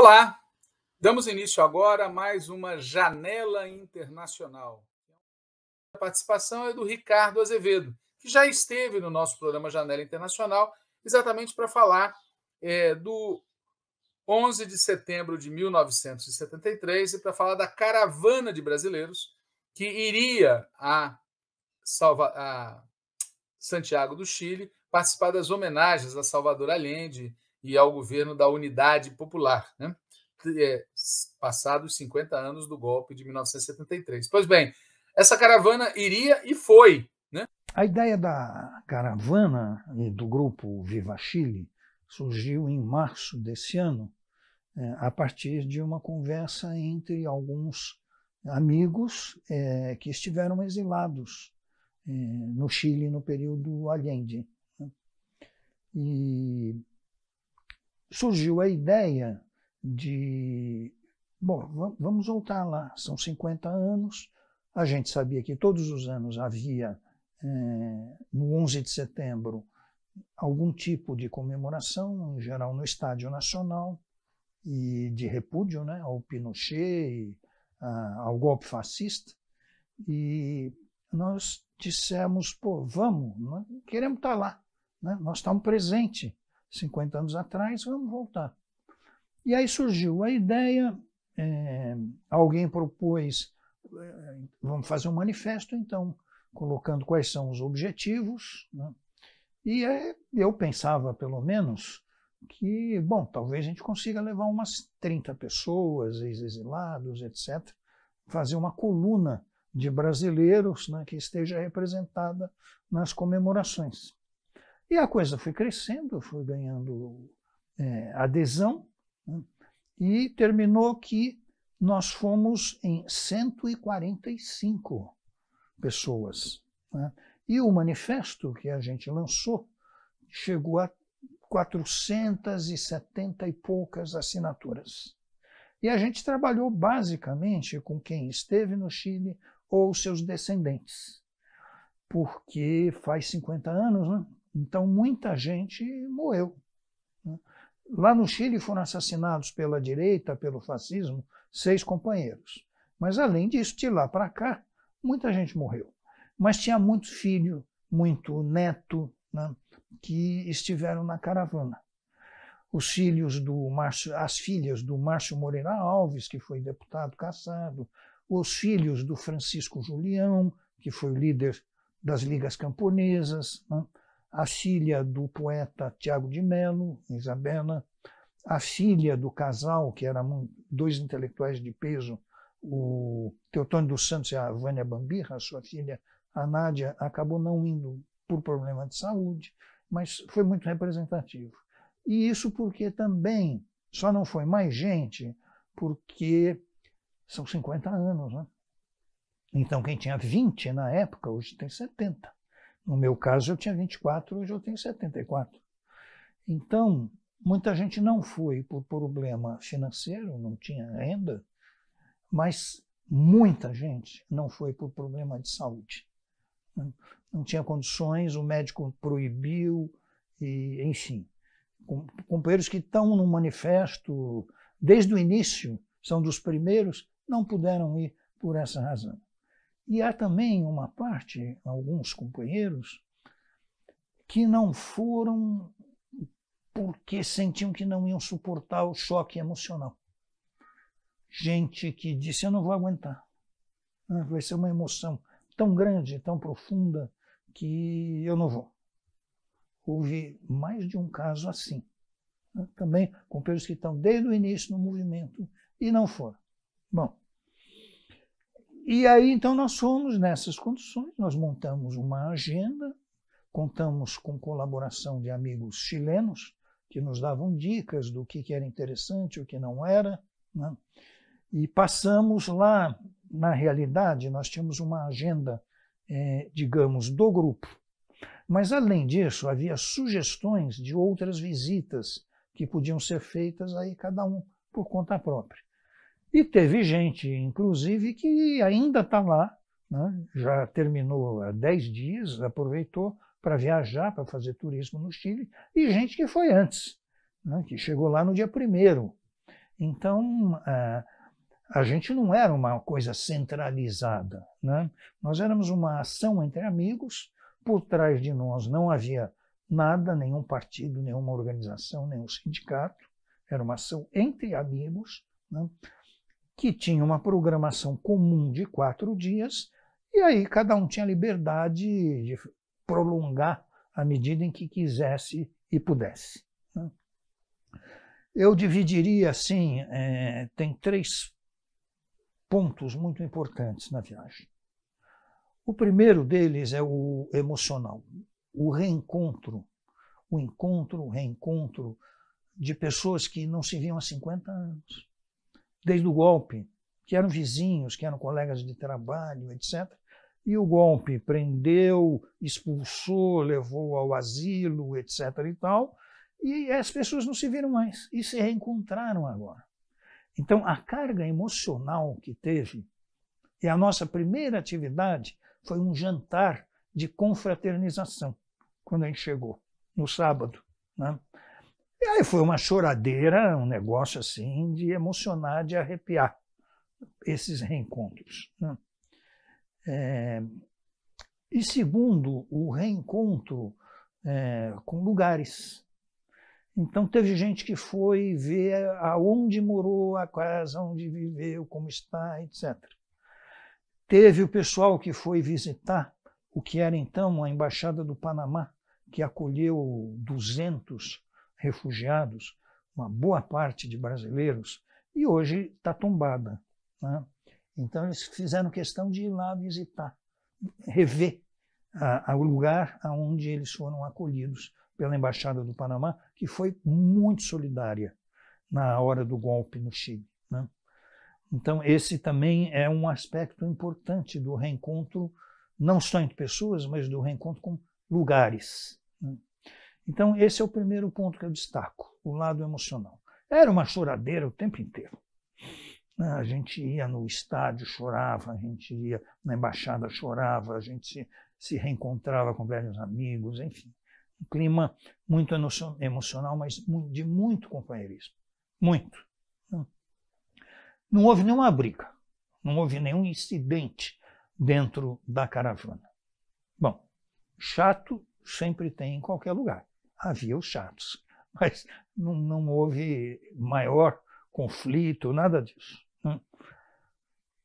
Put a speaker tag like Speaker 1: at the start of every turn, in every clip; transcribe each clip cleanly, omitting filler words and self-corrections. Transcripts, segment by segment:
Speaker 1: Olá, damos início agora a mais uma Janela Internacional. A participação é do Ricardo Azevedo, que já esteve no nosso programa Janela Internacional, exatamente para falar do 11 de setembro de 1973 e para falar da caravana de brasileiros que iria a Santiago do Chile participar das homenagens a Salvador Allende e ao governo da Unidade Popular, né? Passados 50 anos do golpe de 1973. Pois bem, essa caravana iria e foi, né?
Speaker 2: A ideia da caravana e do grupo Viva Chile surgiu em março desse ano, a partir de uma conversa entre alguns amigos que estiveram exilados no Chile no período Allende. E surgiu a ideia de, bom, vamos voltar lá, são 50 anos, a gente sabia que todos os anos havia, no 11 de setembro, algum tipo de comemoração, em geral no Estádio Nacional, e de repúdio, né, ao Pinochet e ao golpe fascista, e nós dissemos, vamos, nós queremos estar lá, né? Nós estamos presentes 50 anos atrás, vamos voltar. E aí surgiu a ideia, alguém propôs, vamos fazer um manifesto, então, colocando quais são os objetivos, né? E eu pensava, pelo menos, que, bom, talvez a gente consiga levar umas 30 pessoas, ex-exilados, etc., fazer uma coluna de brasileiros, né, que esteja representada nas comemorações. E a coisa foi crescendo, foi ganhando adesão, né, e terminou que nós fomos em 145 pessoas, né, e o manifesto que a gente lançou chegou a 470 e poucas assinaturas. E a gente trabalhou basicamente com quem esteve no Chile ou seus descendentes, porque faz 50 anos, né? Então muita gente morreu, né? Lá no Chile foram assassinados pela direita, pelo fascismo, 6 companheiros. Mas além disso, de lá para cá, muita gente morreu. Mas tinha muito filho, muito neto, né, que estiveram na caravana. Os filhos do Márcio, as filhas do Márcio Moreira Alves, que foi deputado cassado, os filhos do Francisco Julião, que foi o líder das Ligas Camponesas, né, a filha do poeta Tiago de Mello, Isabela, a filha do casal, que eram 2 intelectuais de peso, o Teotônio dos Santos e a Vânia Bambirra, sua filha, a Nádia, acabou não indo por problema de saúde, mas foi muito representativo. E isso porque também só não foi mais gente, porque são 50 anos, né? Então quem tinha 20 na época, hoje tem 70. No meu caso eu tinha 24, hoje eu tenho 74. Então, muita gente não foi por problema financeiro, não tinha renda, mas muita gente não foi por problema de saúde. Não tinha condições, o médico proibiu, e, enfim. Companheiros que estão no manifesto desde o início, são dos primeiros, não puderam ir por essa razão. E há também uma parte, alguns companheiros, que não foram porque sentiam que não iam suportar o choque emocional. Gente que disse, eu não vou aguentar. Vai ser uma emoção tão grande, tão profunda, que eu não vou. Houve mais de um caso assim. Também companheiros que estão desde o início no movimento e não foram. Bom, e aí então nós fomos nessas condições, nós montamos uma agenda, contamos com colaboração de amigos chilenos, que nos davam dicas do que era interessante, o que não era, né? E passamos lá, na realidade, nós tínhamos uma agenda, digamos, do grupo. Mas, além disso, havia sugestões de outras visitas que podiam ser feitas aí, cada um por conta própria. E teve gente, inclusive, que ainda está lá, né? Já terminou há 10 dias, aproveitou para viajar, para fazer turismo no Chile, e gente que foi antes, né? Que chegou lá no dia 1º. Então, a gente não era uma coisa centralizada, né? Nós éramos uma ação entre amigos, por trás de nós não havia nada, nenhum partido, nenhuma organização, nenhum sindicato, era uma ação entre amigos, né? Que tinha uma programação comum de 4 dias, e aí cada um tinha liberdade de prolongar à medida em que quisesse e pudesse, né? Eu dividiria assim, tem 3 pontos muito importantes na viagem. O primeiro deles é o emocional, o reencontro, o reencontro de pessoas que não se viam há 50 anos, desde o golpe, que eram vizinhos, que eram colegas de trabalho, etc. E o golpe prendeu, expulsou, levou ao asilo, etc. e tal, e as pessoas não se viram mais e se reencontraram agora. Então, a carga emocional que teve, e a nossa primeira atividade foi um jantar de confraternização, quando a gente chegou, no sábado, né? E aí foi uma choradeira, um negócio assim de emocionar, de arrepiar, esses reencontros, né? E segundo, o reencontro com lugares. Então teve gente que foi ver aonde morou a casa, onde viveu, como está, etc. Teve o pessoal que foi visitar o que era então a Embaixada do Panamá, que acolheu 200 refugiados, uma boa parte de brasileiros, e hoje está tombada, né? Então eles fizeram questão de ir lá visitar, rever o lugar onde eles foram acolhidos pela Embaixada do Panamá, que foi muito solidária na hora do golpe no Chile, né? Então esse também é um aspecto importante do reencontro, não só entre pessoas, mas do reencontro com lugares, né? Então esse é o primeiro ponto que eu destaco, o lado emocional. Era uma choradeira o tempo inteiro. A gente ia no estádio, chorava, a gente ia na embaixada, chorava, a gente se reencontrava com velhos amigos, enfim. Um clima muito emocional, mas de muito companheirismo. Muito. Não houve nenhuma briga, não houve nenhum incidente dentro da caravana. Bom, chato sempre tem em qualquer lugar. Havia os chatos, mas não houve maior conflito, nada disso.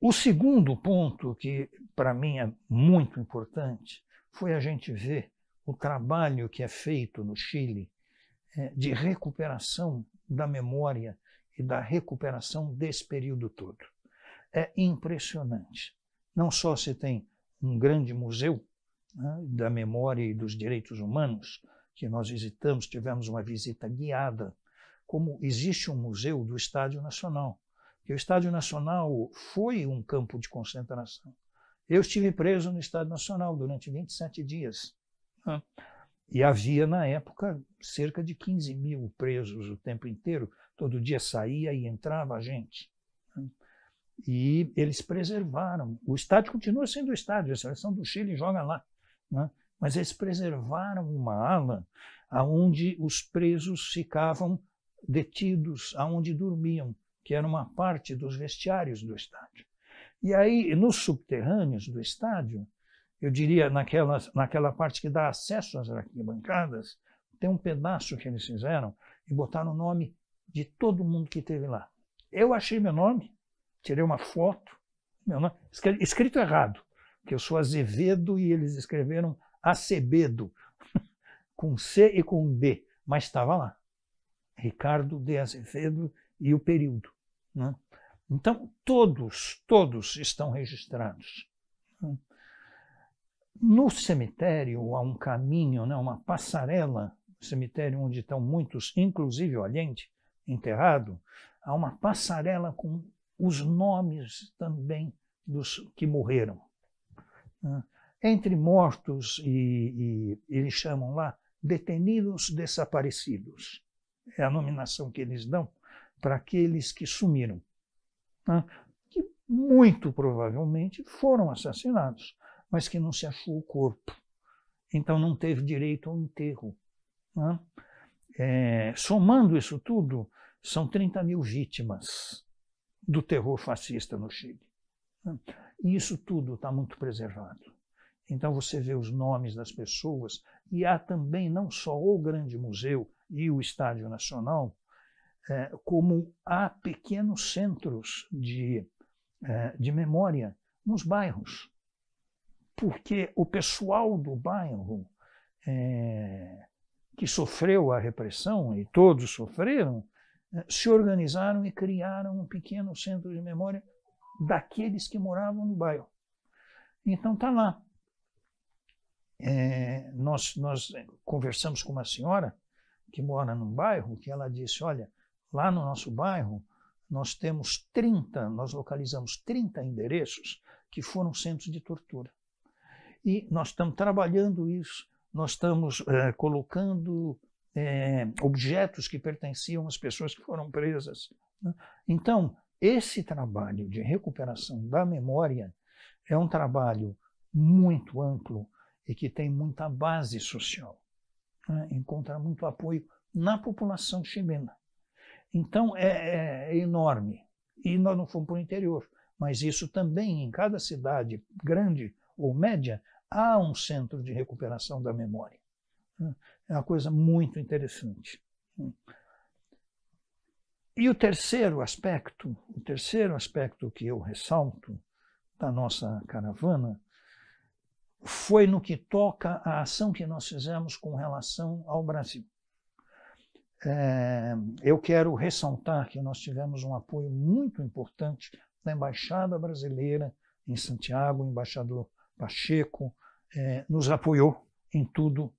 Speaker 2: O segundo ponto, que para mim é muito importante, foi a gente ver o trabalho que é feito no Chile de recuperação da memória e da recuperação desse período todo. É impressionante. Não só se tem um grande museu, né, da memória e dos direitos humanos, que nós visitamos, tivemos uma visita guiada, como existe um museu do Estádio Nacional, que o Estádio Nacional foi um campo de concentração. Eu estive preso no Estádio Nacional durante 27 dias. Né? E havia, na época, cerca de 15 mil presos o tempo inteiro. Todo dia saía e entrava a gente. Né? E eles preservaram. O estádio continua sendo o estádio, a seleção do Chile joga lá. Né? Mas eles preservaram uma ala onde os presos ficavam detidos, onde dormiam, que era uma parte dos vestiários do estádio. E aí, nos subterrâneos do estádio, eu diria naquela parte que dá acesso às arquibancadas, tem um pedaço que eles fizeram e botaram o nome de todo mundo que esteve lá. Eu achei meu nome, tirei uma foto, meu nome, escrito errado, porque eu sou Azevedo e eles escreveram Acebedo, com C e com D, mas estava lá. Ricardo de Azevedo e o período. Né? Então, todos estão registrados. No cemitério há um caminho, né, uma passarela, cemitério onde estão muitos, inclusive o Allende, enterrado, há uma passarela com os nomes também dos que morreram. Entre mortos e eles chamam lá detenidos desaparecidos. É a nominação que eles dão para aqueles que sumiram, né? Que muito provavelmente foram assassinados, mas que não se achou o corpo. Então não teve direito ao enterro. Né? Somando isso tudo, são 30 mil vítimas do terror fascista no Chile. E isso tudo está muito preservado. Então você vê os nomes das pessoas, e há também não só o Grande Museu e o Estádio Nacional, como há pequenos centros de memória nos bairros. Porque o pessoal do bairro que sofreu a repressão, e todos sofreram, se organizaram e criaram um pequeno centro de memória daqueles que moravam no bairro. Então está lá. Nós conversamos com uma senhora que mora num bairro, que ela disse, olha, lá no nosso bairro nós localizamos 30 endereços que foram centros de tortura. E nós estamos trabalhando isso, nós estamos colocando objetos que pertenciam às pessoas que foram presas. Né? Então, esse trabalho de recuperação da memória é um trabalho muito amplo e que tem muita base social, né? Encontra muito apoio na população chilena. Então, é enorme. E nós não fomos para o interior, mas isso também, em cada cidade grande ou média, há um centro de recuperação da memória. É uma coisa muito interessante. E o terceiro aspecto que eu ressalto da nossa caravana foi no que toca à ação que nós fizemos com relação ao Brasil. Eu quero ressaltar que nós tivemos um apoio muito importante da Embaixada Brasileira em Santiago. O embaixador Pacheco nos apoiou em tudo,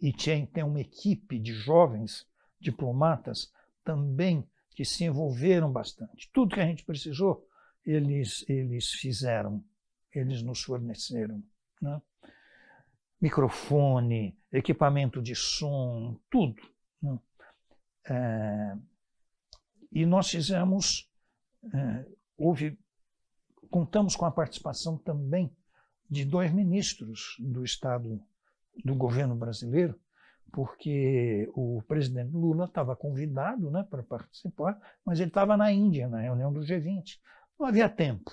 Speaker 2: e tem uma equipe de jovens diplomatas também que se envolveram bastante. Tudo que a gente precisou, eles fizeram, eles nos forneceram, né? Microfone, equipamento de som, tudo, né? E nós fizemos, contamos com a participação também de 2 ministros do Estado, do governo brasileiro, porque o presidente Lula estava convidado, né, para participar, mas ele estava na Índia, na reunião do G20. Não havia tempo.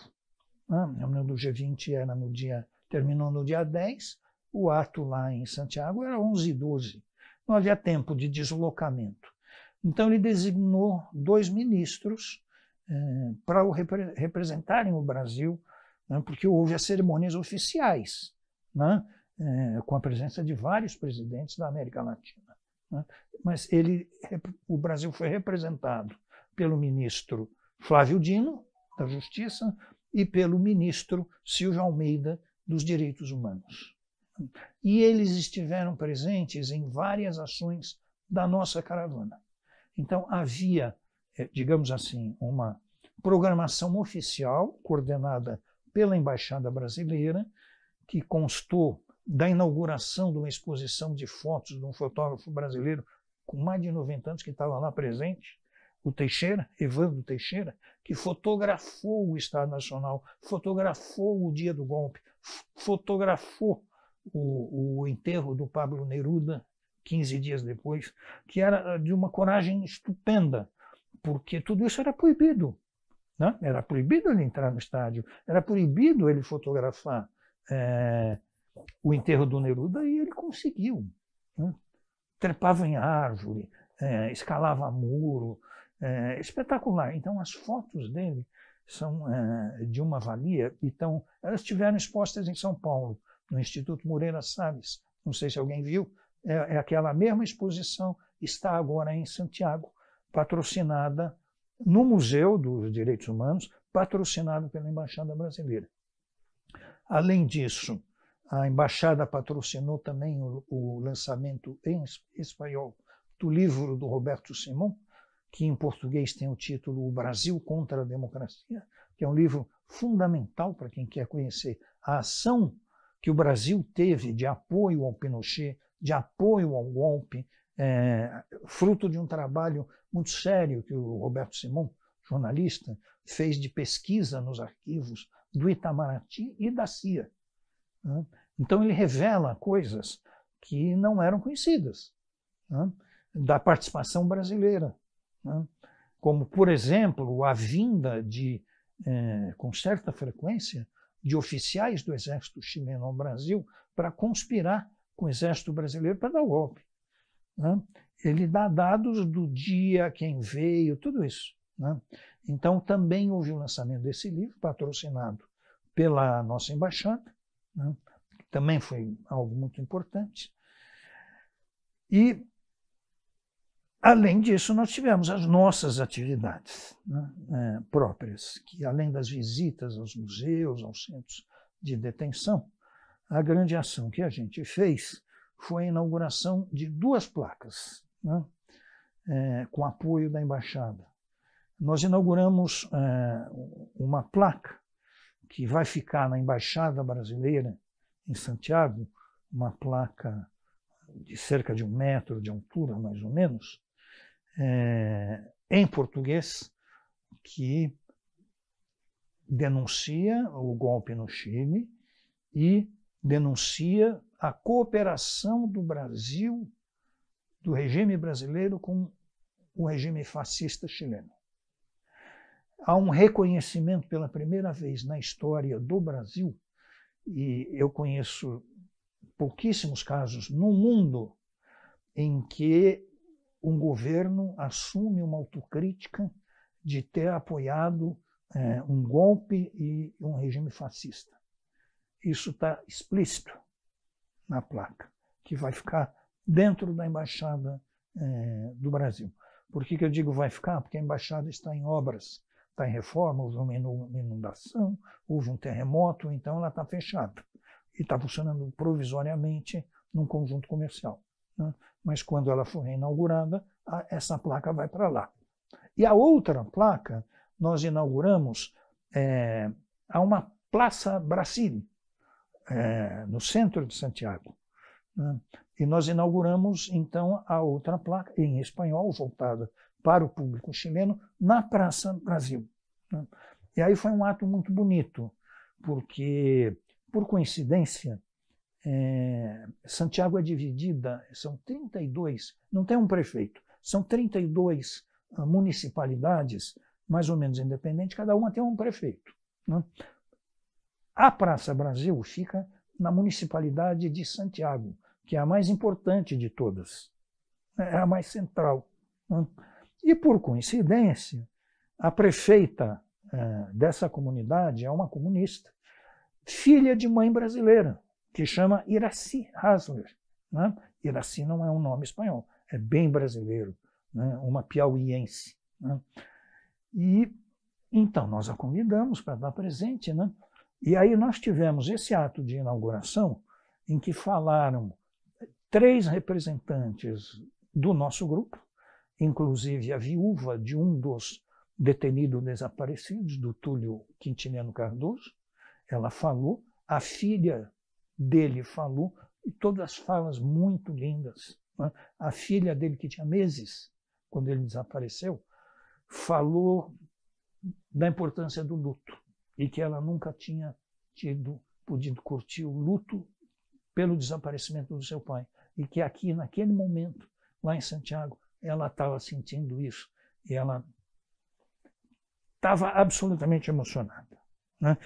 Speaker 2: Né? A reunião do G20 terminou no dia 10, o ato lá em Santiago era 11h12. Não havia tempo de deslocamento. Então ele designou 2 ministros para representarem o Brasil, né, porque houve as cerimônias oficiais, né, com a presença de vários presidentes da América Latina. Né? Mas o Brasil foi representado pelo ministro Flávio Dino, da Justiça, e pelo ministro Silvio Almeida, dos Direitos Humanos. E eles estiveram presentes em várias ações da nossa caravana. Então havia, digamos assim, uma programação oficial coordenada pela Embaixada Brasileira, que constou da inauguração de uma exposição de fotos de um fotógrafo brasileiro com mais de 90 anos que estava lá presente, o Teixeira, Evandro Teixeira, que fotografou o Estado Nacional, fotografou o dia do golpe, fotografou o enterro do Pablo Neruda 15 dias depois, que era de uma coragem estupenda, porque tudo isso era proibido. Né? Era proibido ele entrar no estádio, era proibido ele fotografar o enterro do Neruda, e ele conseguiu. Né? Trepava em árvore, escalava muro, espetacular. Então as fotos dele são de uma valia, então elas estiveram expostas em São Paulo, no Instituto Moreira Salles. Não sei se alguém viu, aquela mesma exposição está agora em Santiago, patrocinada no Museu dos Direitos Humanos, patrocinado pela Embaixada Brasileira. Além disso, a Embaixada patrocinou também o lançamento em espanhol do livro do Roberto Simon, que em português tem o título O Brasil contra a Democracia, que é um livro fundamental para quem quer conhecer a ação que o Brasil teve de apoio ao Pinochet, de apoio ao golpe, fruto de um trabalho muito sério que o Roberto Simon, jornalista, fez de pesquisa nos arquivos do Itamaraty e da CIA. Né? Então ele revela coisas que não eram conhecidas, né, da participação brasileira, né? Como, por exemplo, a vinda com certa frequência, de oficiais do exército chileno ao Brasil para conspirar com o exército brasileiro para dar o golpe, né? Ele dá dados do dia, quem veio, tudo isso, né? Então, também houve o lançamento desse livro, patrocinado pela nossa embaixada, né? Também foi algo muito importante. E, além disso, nós tivemos as nossas atividades, né, próprias, que além das visitas aos museus, aos centros de detenção, a grande ação que a gente fez foi a inauguração de 2 placas, né, com apoio da embaixada. Nós inauguramos uma placa que vai ficar na Embaixada Brasileira em Santiago, uma placa de cerca de 1 metro de altura, mais ou menos, em português, que denuncia o golpe no Chile e denuncia a cooperação do Brasil, do regime brasileiro, com o regime fascista chileno. Há um reconhecimento pela primeira vez na história do Brasil, e eu conheço pouquíssimos casos no mundo em que um governo assume uma autocrítica de ter apoiado um golpe e um regime fascista. Isso está explícito na placa, que vai ficar dentro da Embaixada do Brasil. Por que eu digo vai ficar? Porque a Embaixada está em obras, está em reforma, houve uma inundação, houve um terremoto, então ela está fechada. E está funcionando provisoriamente num conjunto comercial, né? Mas quando ela for reinaugurada, essa placa vai para lá. E a outra placa, nós inauguramos a uma Praça Brasília, no centro de Santiago, né? E nós inauguramos, então, a outra placa, em espanhol, voltada para o público chileno, na Praça Brasil, né? E aí foi um ato muito bonito, porque, por coincidência, Santiago é dividida, são 32, não tem um prefeito, são 32 municipalidades, mais ou menos independentes, cada uma tem um prefeito, né? A Praça Brasil fica na municipalidade de Santiago, que é a mais importante de todas, é a mais central, né? E, por coincidência, a prefeita dessa comunidade é uma comunista, filha de mãe brasileira, que chama Iracy Hasler, né? Iracy não é um nome espanhol, é bem brasileiro, né? Uma piauiense, né? E então nós a convidamos para estar presente, né? E aí nós tivemos esse ato de inauguração em que falaram 3 representantes do nosso grupo, inclusive a viúva de um dos detenidos desaparecidos, do Túlio Quintiliano Cardoso. Ela falou, a filha dele falou, e todas as falas muito lindas, né? A filha dele, que tinha meses quando ele desapareceu, falou da importância do luto e que ela nunca tinha podido curtir o luto pelo desaparecimento do seu pai, e que aqui, naquele momento, lá em Santiago, ela estava sentindo isso e ela estava absolutamente emocionada, né?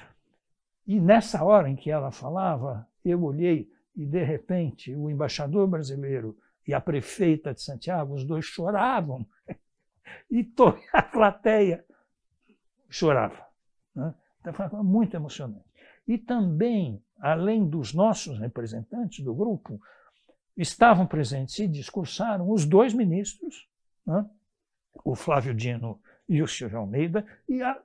Speaker 2: E nessa hora em que ela falava, eu olhei e, de repente, o embaixador brasileiro e a prefeita de Santiago, os dois choravam, e toda a plateia chorava, né? Então foi muito emocionante. E também, além dos nossos representantes do grupo, estavam presentes e discursaram os 2 ministros, né? O Flávio Dino e o Silvio Almeida, e a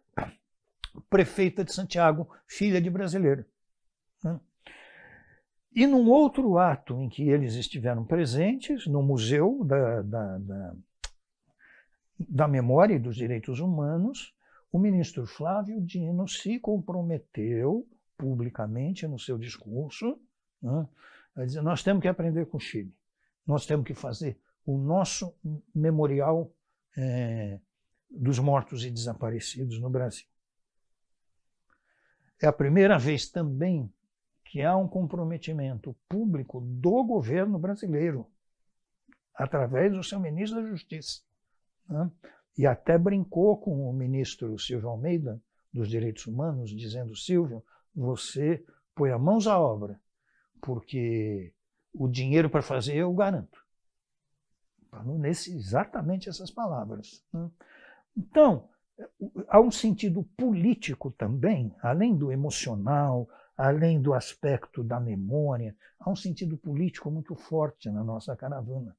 Speaker 2: prefeita de Santiago, filha de brasileiro, né? E num outro ato em que eles estiveram presentes, no Museu da Memória e dos Direitos Humanos, o ministro Flávio Dino se comprometeu publicamente no seu discurso, né, a dizer: nós temos que aprender com o Chile, nós temos que fazer o nosso memorial dos mortos e desaparecidos no Brasil. É a primeira vez também que há um comprometimento público do governo brasileiro, através do seu ministro da Justiça, né, e até brincou com o ministro Silvio Almeida, dos Direitos Humanos, dizendo: Silvio, você põe as mãos à obra, porque o dinheiro para fazer eu garanto. Exatamente essas palavras. Então, há um sentido político também, além do emocional, além do aspecto da memória, há um sentido político muito forte na nossa caravana.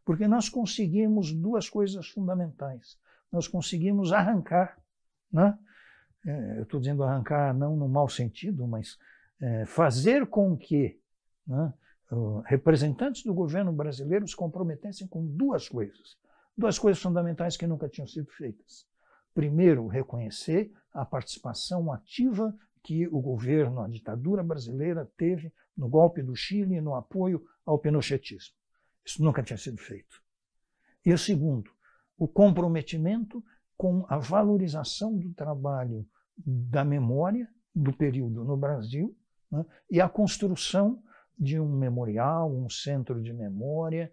Speaker 2: Porque nós conseguimos duas coisas fundamentais. Nós conseguimos arrancar, né? Eu estou dizendo arrancar não no mau sentido, mas fazer com que, né, representantes do governo brasileiro se comprometessem com duas coisas fundamentais que nunca tinham sido feitas. Primeiro, reconhecer a participação ativa que o governo, a ditadura brasileira, teve no golpe do Chile e no apoio ao pinochetismo. Isso nunca tinha sido feito. E o segundo, o comprometimento com a valorização do trabalho da memória do período no Brasil, né, e a construção de um memorial, um centro de memória,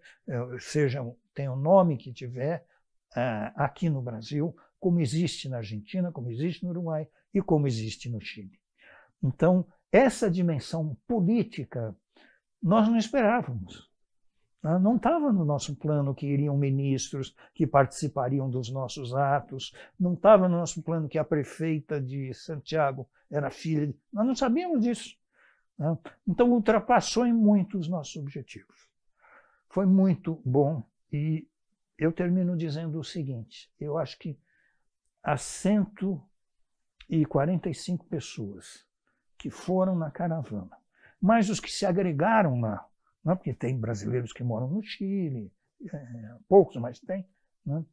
Speaker 2: seja, tem o nome que tiver, aqui no Brasil, como existe na Argentina, como existe no Uruguai e como existe no Chile. Então, essa dimensão política nós não esperávamos. Não estava no nosso plano que iriam ministros que participariam dos nossos atos, não estava no nosso plano que a prefeita de Santiago era filha de... Nós não sabíamos disso. Então, ultrapassou em muito os nossos objetivos. Foi muito bom e eu termino dizendo o seguinte: eu acho que as 145 pessoas que foram na caravana, mais os que se agregaram lá, né, porque tem brasileiros que moram no Chile, poucos, mas tem, né?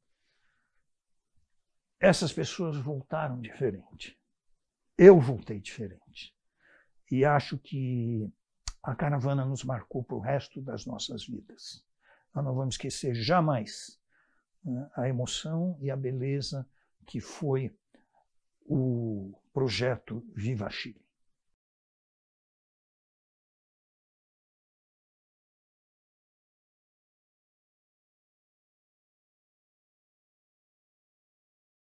Speaker 2: Essas pessoas voltaram diferente. Eu voltei diferente. E acho que a caravana nos marcou para o resto das nossas vidas. Nós não vamos esquecer jamais, né, a emoção e a beleza que foi o projeto Viva Chile.